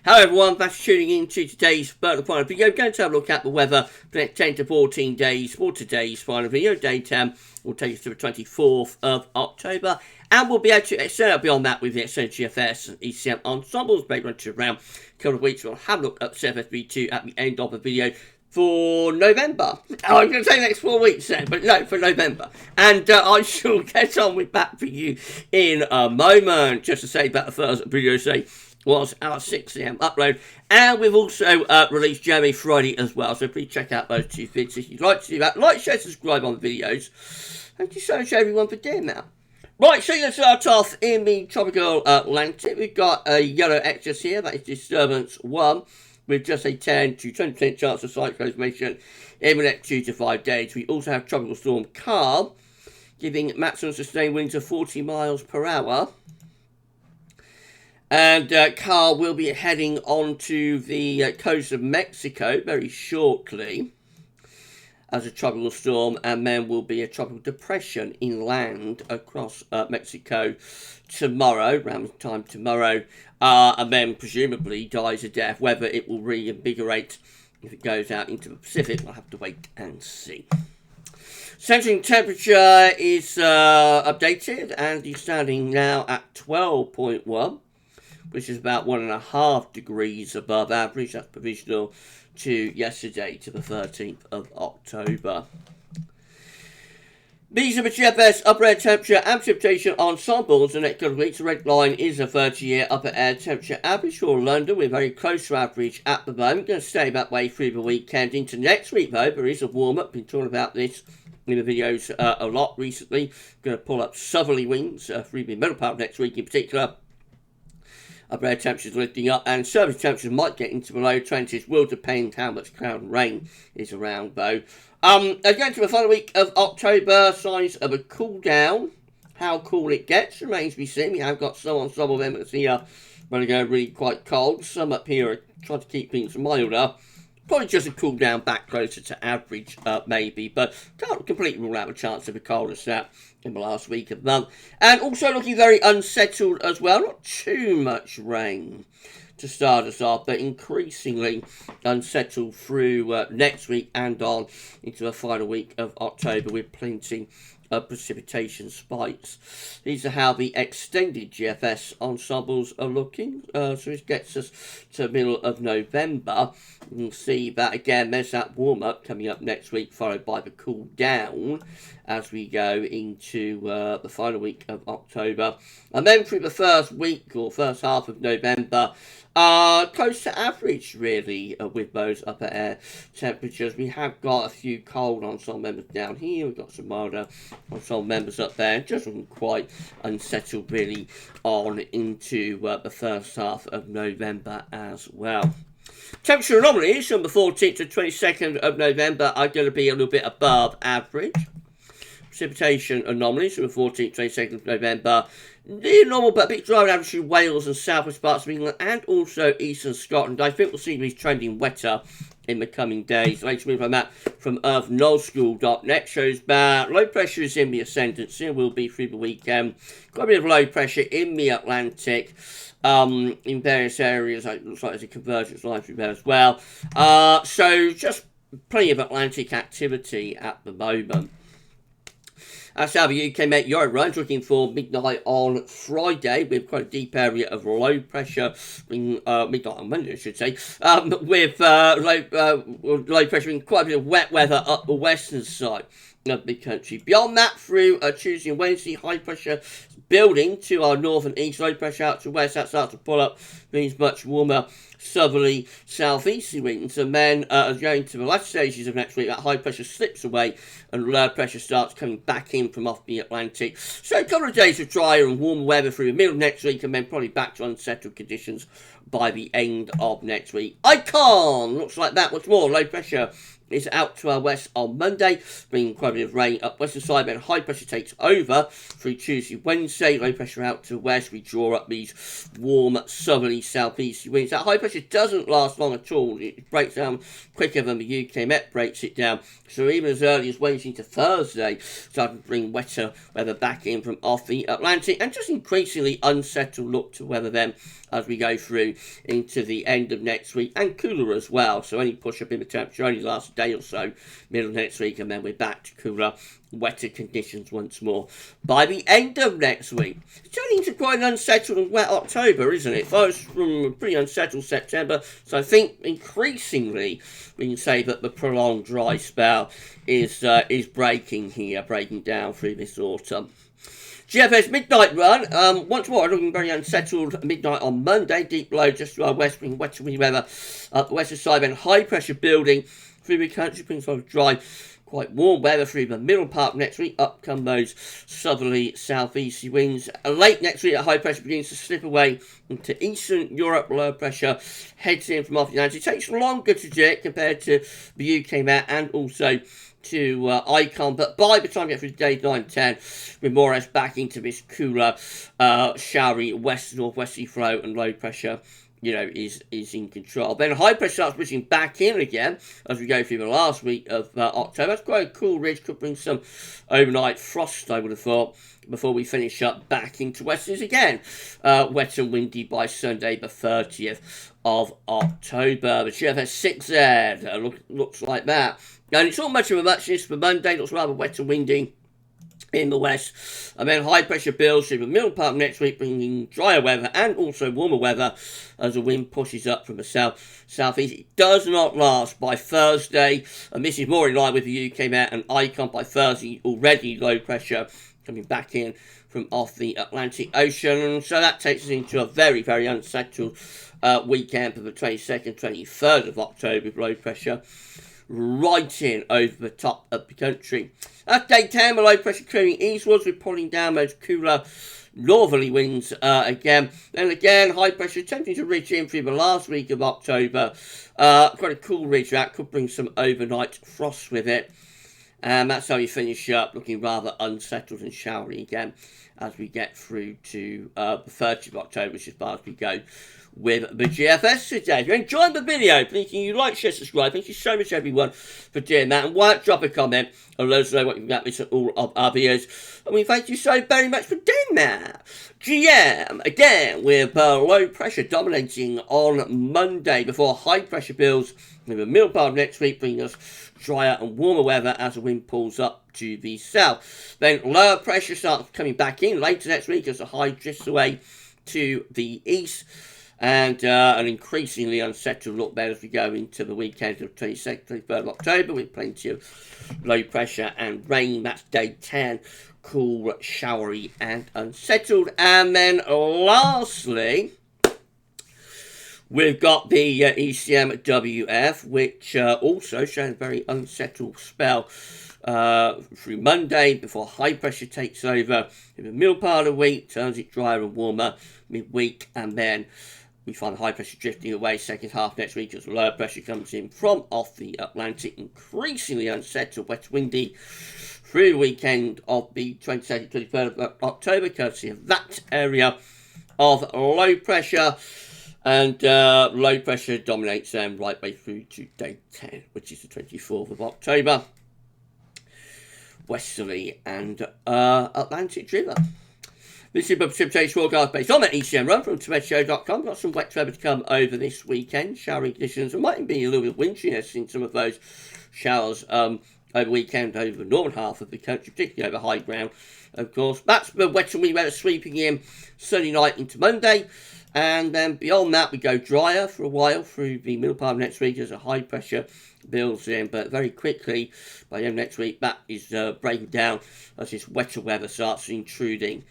Hello everyone, thanks for tuning in to today's final video. We're going to have a look at the weather for the next 10 to 14 days for today's final video. Day 10 will take us to the 24th of October, and we'll be able to extend out beyond that with the extended GFS and ECM ensembles. Maybe to around a couple of weeks. We'll have a look at CFSV2 at the end of the video for November. Oh, I'm going to say next 4 weeks then, but no, for November. And I shall get on with that for you in a moment. Just to say that the first video today was our 6 AM upload, and we've also released Jeremy Friday as well, so please check out those two vids if you'd like to do that. Like, share, subscribe on the videos. Thank you so much everyone for doing that. Right, so let's start off in the tropical Atlantic. We've got a yellow excess here, that is disturbance 1, with just a 10 to 20% chance of cyclone formation in the next 2 to 5 days. We also have tropical storm Carl, giving maximum sustained winds of 40 miles per hour. And Carl will be heading onto the coast of Mexico very shortly as a tropical storm, and then will be a tropical depression inland across Mexico tomorrow, around time tomorrow, and then presumably dies a death. Whether it will reinvigorate if it goes out into the Pacific, we'll have to wait and see. Central temperature is updated and is standing now at 12.1. which is about 1.5 degrees above average. That's provisional to yesterday, to the 13th of October. These are the GFS upper air temperature and precipitation ensembles. The next couple of weeks, the red line is a 30-year upper air temperature average for London. We're very close to average at the moment. Going to stay that way through the weekend. Into next week, though, there is a warm-up. Been talking about this in the videos a lot recently. Going to pull up southerly winds through the middle part of next week in particular. Upper air temperatures lifting up, and surface temperatures might get into the low 20s. Will depend how much cloud and rain is around, though. Going to the final week of October, signs of a cool down. How cool it gets remains to be seen. We have got some of them that's here going to go really quite cold. Some up here are trying to keep things milder. Probably just a cool down back closer to average, maybe, but can't completely rule out a chance of a colder snap in the last week of the month. And also looking very unsettled as well. Not too much rain to start us off, but increasingly unsettled through next week and on into the final week of October with plenty of precipitation spikes. These are how the extended GFS ensembles are looking. So this gets us to the middle of November. You can see that again, there's that warm-up coming up next week, followed by the cool down as we go into the final week of October. And then through the first week or first half of November, close to average really with those upper air temperatures. We have got a few cold ensemble members down here. We've got some milder ensemble members up there. Just looking quite unsettled really on into the first half of November as well. Temperature anomalies from the 14th to 22nd of November are going to be a little bit above average. Precipitation anomalies from the 14th to 22nd of November, near normal but a bit drier average in Wales and southwest parts of England and also eastern Scotland. I think we'll see these trending wetter in the coming days. Latest move on that from earthnullschool.net shows that low pressure is in the ascendancy and will be through the weekend. Quite a bit of low pressure in the Atlantic. In various areas, it looks like there's a convergence line through there as well. So just plenty of Atlantic activity at the moment. That's how the UK Met Euro runs, looking for midnight on Friday with quite a deep area of low pressure, midnight on Monday I should say, with low pressure and quite a bit of wet weather up the western side of the country. Beyond that, through Tuesday and Wednesday, high pressure building to our north and east, low pressure out to west. That starts to pull up, means much warmer southerly southeasterly winds, and then as going to the latter stages of next week, that high pressure slips away and low pressure starts coming back in from off the Atlantic. So a couple of days of drier and warmer weather through the middle of next week, and then probably back to unsettled conditions by the end of next week. Looks like that. What's more, low pressure is out to our west on Monday, bringing quite a bit of rain up western side. Then high pressure takes over through Tuesday, Wednesday. Low pressure out to the west. We draw up these warm southerly southeasterly winds. That high pressure doesn't last long at all. It breaks down quicker than the UK Met breaks it down. So even as early as Wednesday to Thursday, starting to bring wetter weather back in from off the Atlantic, and just increasingly unsettled look to weather them as we go through into the end of next week, and cooler as well. So any push up in the temperature only lasts a day or so, middle of next week, and then we're back to cooler, wetter conditions once more by the end of next week. It's turning into quite an unsettled and wet October, isn't it? First from a pretty unsettled September, so I think increasingly we can say that the prolonged dry spell is breaking down through this autumn. GFS midnight run, once more looking very unsettled midnight on Monday, deep low just to our west, bringing wetter windy weather up the western side, then high pressure building through the country, bringing sort of dry, quite warm weather through the middle part of next week. Up come those southerly southeasterly winds. Late next week, the high pressure begins to slip away into Eastern Europe. Low pressure heads in from off the Atlantic. It takes longer to jet compared to the UK Met and also to Icon, but by the time we get through days 9 and 10, we're more or less back into this cooler, showery west-northwesterly flow, and low pressure, is in control. Then high pressure starts pushing back in again as we go through the last week of October. That's quite a cool ridge, could bring some overnight frost, I would have thought, before we finish up back into Westerns again. Wet and windy by Sunday, the 30th of October. The GFS 6Z looks like that. And it's not much of a muchness for Monday. Looks rather wet and windy in the west. And then high pressure builds through the middle part of next week, bringing drier weather and also warmer weather as the wind pushes up from the southeast. It does not last by Thursday, and this is more in line with the UK Met and Icon. By Thursday, already low pressure coming back in from off the Atlantic Ocean. So that takes us into a very, very unsettled weekend for the 22nd, 23rd of October with low pressure right in over the top of the country. At day 10, the low pressure clearing eastwards, we're pulling down those cooler northerly winds again. And again, high pressure attempting to reach in through the last week of October. Quite a cool ridge that could bring some overnight frost with it. And that's how we finish up, looking rather unsettled and showery again as we get through to the 30th of October, which is as far as we go with the GFS today. If you enjoyed the video, please can you like, share, subscribe. Thank you so much, everyone, for doing that. And why not drop a comment and let us know what you've got with all of our videos. And we thank you so very much for doing that. GM, again, with low pressure dominating on Monday before high pressure builds in the middle part of next week, bringing us drier and warmer weather as the wind pulls up to the south. Then lower pressure starts coming back in later next week as the high drifts away to the east. And an increasingly unsettled look there as we go into the weekend of 22nd, 23rd of October with plenty of low pressure and rain. That's day 10, cool, showery and unsettled. And then lastly, we've got the ECMWF, which also shows a very unsettled spell through Monday before high pressure takes over in the middle part of the week, turns it drier and warmer midweek, and then we find the high pressure drifting away second half next week as lower pressure comes in from off the Atlantic, increasingly unsettled, wet windy through the weekend of the 22nd, 23rd of October, courtesy of that area of low pressure. And low pressure dominates them right way through to day 10, which is the 24th of October. Westerly and Atlantic driven. This is a precipitation forecast based on that ECM run from TibetShow.com. Got some wet weather to come over this weekend. Showery conditions. There might be a little bit of winteriness in some of those showers over the weekend over the northern half of the country, particularly over high ground, of course. That's the wet and windy weather sweeping in Sunday night into Monday. And then beyond that, we go drier for a while through the middle part of next week as a high pressure builds in. But very quickly, by the end of next week, that is breaking down as this wetter weather starts intruding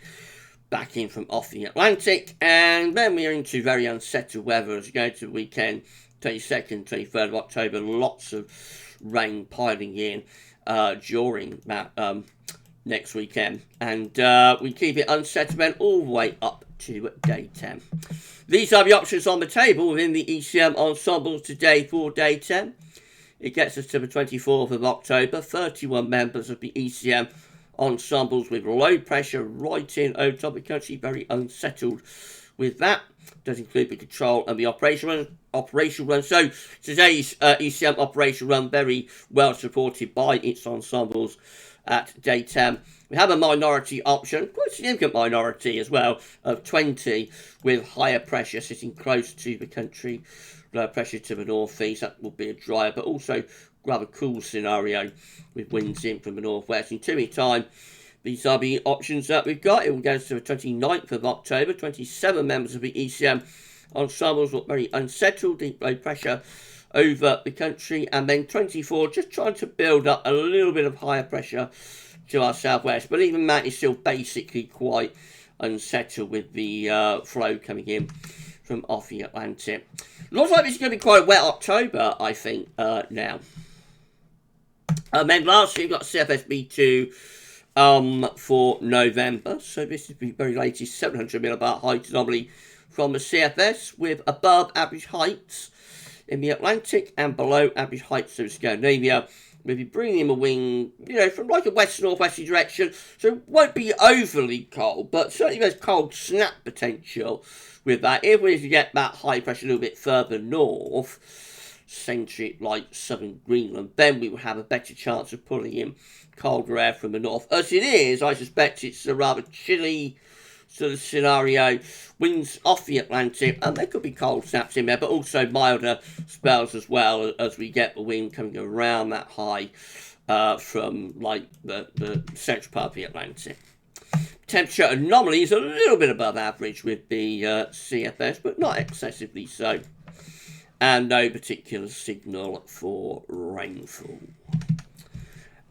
back in from off the Atlantic. And then we are into very unsettled weather as we go to the weekend, 22nd, 23rd of October. Lots of rain piling in during that next weekend. And we keep it unsettled all the way up to day 10. These are the options on the table within the ECM ensembles today for day 10. it gets us to the 24th of October. 31 members of the ECM ensembles with low pressure right in over top of the country, very unsettled with that. Does include the control and the operational run. So today's ECM operational run very well supported by its ensembles at day 10. We have a minority option, quite a significant minority as well, of 20 with higher pressure sitting close to the country, lower pressure to the northeast. That will be a drier but also rather cool scenario with winds in from the northwest. In 2 weeks' time, these are the options that we've got. It will go to the 29th of October. 27 members of the ECM ensembles look very unsettled, deep low pressure over the country. And then 24, just trying to build up a little bit of higher pressure to our southwest. But even that is still basically quite unsettled with the flow coming in from off the Atlantic. Looks like this is going to be quite a wet October, I think, now. And then lastly, we've got CFSB2 for November. So this is the very latest 700 millibar height anomaly from the CFS with above average heights in the Atlantic and below average heights of Scandinavia. We'll be bringing in a wing, from like a west-northwesterly direction. So it won't be overly cold, but certainly there's cold snap potential with that. If we get that high pressure a little bit further north, centric like southern Greenland, then we will have a better chance of pulling in colder air from the north. As it is, I suspect it's a rather chilly sort of scenario. Winds off the Atlantic, and there could be cold snaps in there, but also milder spells as well as we get the wind coming around that high from like the central part of the Atlantic. Temperature anomaly is a little bit above average with the CFS, but not excessively so. And no particular signal for rainfall.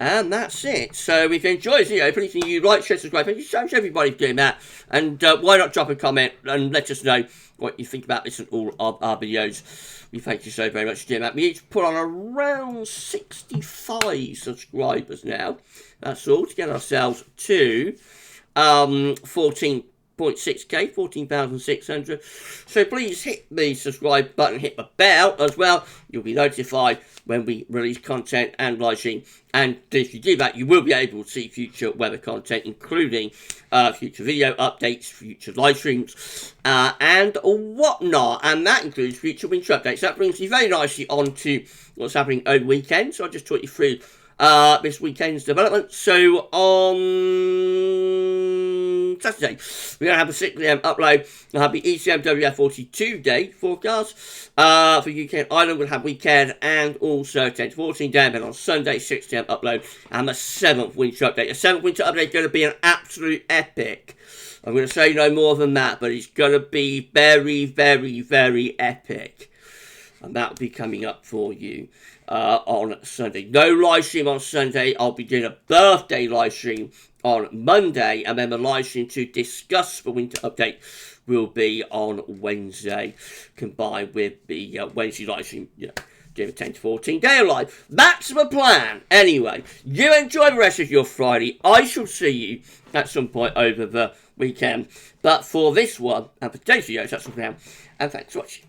And that's it. So if you enjoyed this video, please like, share, subscribe. Thank you so much everybody for doing that. And why not drop a comment and let us know what you think about this and all of our videos. We thank you so very much for doing that. We each put on around 65 subscribers now. That's all to get ourselves to 14.6k, 14,600. So please hit the subscribe button, hit the bell as well. You'll be notified when we release content and live stream. And if you do that, you will be able to see future weather content, including future video updates, future live streams, and whatnot. And that includes future winter updates. That brings me very nicely on to what's happening over the weekend. So I'll just talk you through this weekend's development. So on Saturday, we're going to have a 6 a.m. upload. We'll have the ECMWF 42-day forecast for UK and Ireland. We'll have weekend and also 10 to 14 day. And then on Sunday, 6 a.m. upload and the 7th winter update. The 7th winter update is going to be an absolute epic. I'm going to say no more than that, but it's going to be very, very, very epic. And that will be coming up for you on Sunday. No live stream on Sunday. I'll be doing a birthday live stream on Monday, and then the live stream to discuss the winter update will be on Wednesday, combined with the Wednesday live stream, doing a 10 to 14 day live. That's the plan. Anyway, you enjoy the rest of your Friday. I shall see you at some point over the weekend. But for this one, and for today's video, that's all for now, and thanks for watching.